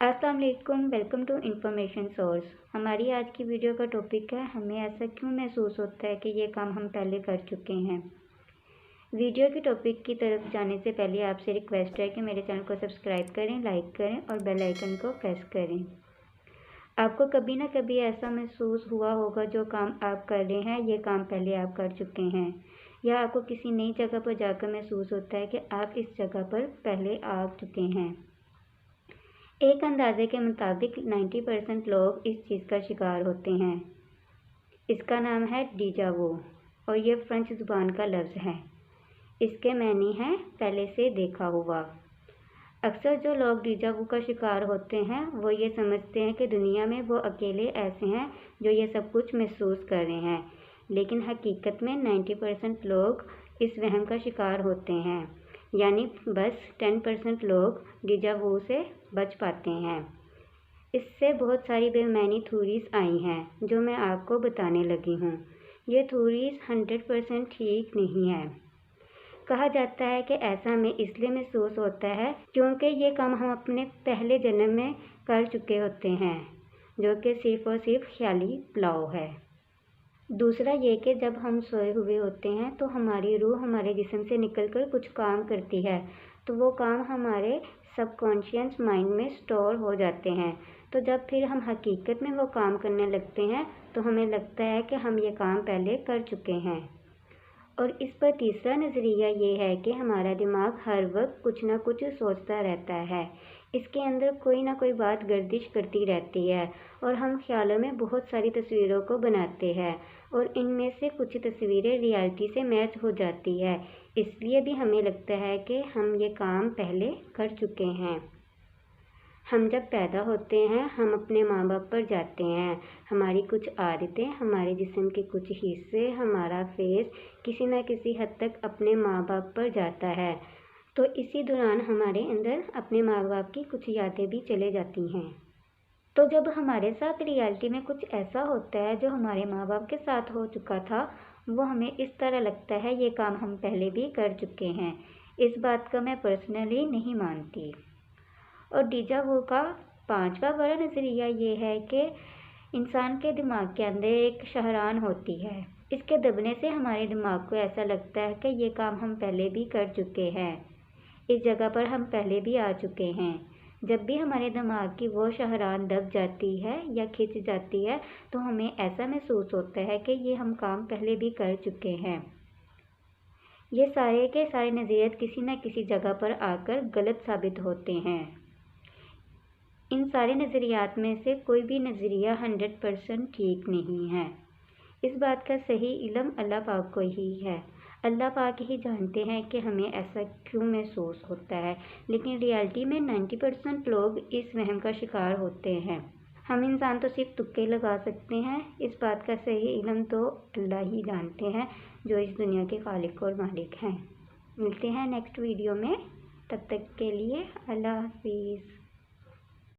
अस्सलाम वालेकुम, welcome to information source. हमारी आज की वीडियो का टॉपिक है हमें ऐसा क्यों महसूस होता है कि ये काम हम पहले कर चुके हैं। वीडियो के टॉपिक की तरफ जाने से पहले आपसे रिक्वेस्ट है कि मेरे चैनल को सब्सक्राइब करें, लाइक करें और बेल आइकन को प्रेस करें। आपको कभी ना कभी ऐसा महसूस हुआ होगा जो काम आप कर रहे हैं ये काम पहले आप कर चुके हैं, या आपको किसी नई जगह पर जाकर महसूस होता है कि आप इस जगह पर पहले आ चुके हैं। एक अंदाजे के मुताबिक 90% लोग इस चीज़ का शिकार होते हैं। इसका नाम है डीजा वू और ये फ्रेंच ज़ुबान का लफ्ज़ है। इसके मानी है पहले से देखा हुआ। अक्सर जो लोग डीजा वू का शिकार होते हैं वो ये समझते हैं कि दुनिया में वो अकेले ऐसे हैं जो ये सब कुछ महसूस कर रहे हैं, लेकिन हकीकत में 90% लोग इस वहम का शिकार होते हैं, यानी बस 10% लोग डीजा वू से बच पाते हैं। इससे बहुत सारी बेमानी थ्योरीज आई हैं जो मैं आपको बताने लगी हूँ। ये थ्योरीज 100% ठीक नहीं है। कहा जाता है कि ऐसा हमें इसलिए महसूस होता है क्योंकि ये काम हम अपने पहले जन्म में कर चुके होते हैं, जो कि सिर्फ़ और सिर्फ ख्याली पुलाव है। दूसरा ये कि जब हम सोए हुए होते हैं तो हमारी रूह हमारे जिस्म से निकलकर कुछ काम करती है, तो वो काम हमारे सबकॉन्शियस माइंड में स्टोर हो जाते हैं। तो जब फिर हम हकीकत में वो काम करने लगते हैं तो हमें लगता है कि हम ये काम पहले कर चुके हैं। और इस पर तीसरा नज़रिया ये है कि हमारा दिमाग हर वक्त कुछ ना कुछ सोचता रहता है। इसके अंदर कोई ना कोई बात गर्दिश करती रहती है और हम ख्यालों में बहुत सारी तस्वीरों को बनाते हैं और इनमें से कुछ तस्वीरें रियलिटी से मैच हो जाती है। इसलिए भी हमें लगता है कि हम ये काम पहले कर चुके हैं। हम जब पैदा होते हैं हम अपने माँ बाप पर जाते हैं। हमारी कुछ आदतें, हमारे जिस्म के कुछ हिस्से, हमारा फेस किसी न किसी हद तक अपने माँ बाप पर जाता है। तो इसी दौरान हमारे अंदर अपने माँ बाप की कुछ यादें भी चले जाती हैं। तो जब हमारे साथ रियलिटी में कुछ ऐसा होता है जो हमारे माँ बाप के साथ हो चुका था, वो हमें इस तरह लगता है ये काम हम पहले भी कर चुके हैं। इस बात का मैं पर्सनली नहीं मानती। और डीजा वू का पांचवा बड़ा नज़रिया ये है कि इंसान के दिमाग के अंदर एक शहरान होती है। इसके दबने से हमारे दिमाग को ऐसा लगता है कि ये काम हम पहले भी कर चुके हैं, इस जगह पर हम पहले भी आ चुके हैं। जब भी हमारे दिमाग की वो शहरान दब जाती है या खिंच जाती है तो हमें ऐसा महसूस होता है कि ये हम काम पहले भी कर चुके हैं। ये सारे के सारे नज़रियात किसी न किसी जगह पर आकर गलत साबित होते हैं। इन सारे नज़रियात में से कोई भी नज़रिया 100% ठीक नहीं है। इस बात का सही इल्म अल्लाह पाक को ही है। अल्लाह पाक ही जानते हैं कि हमें ऐसा क्यों महसूस होता है, लेकिन रियलिटी में 90% लोग इस वहम का शिकार होते हैं। हम इंसान तो सिर्फ तुक्के लगा सकते हैं। इस बात का सही इल्म तो अल्लाह ही जानते हैं जो इस दुनिया के खालिक और मालिक हैं। मिलते हैं नेक्स्ट वीडियो में, तब तक के लिए अल्लाह हाफिज़।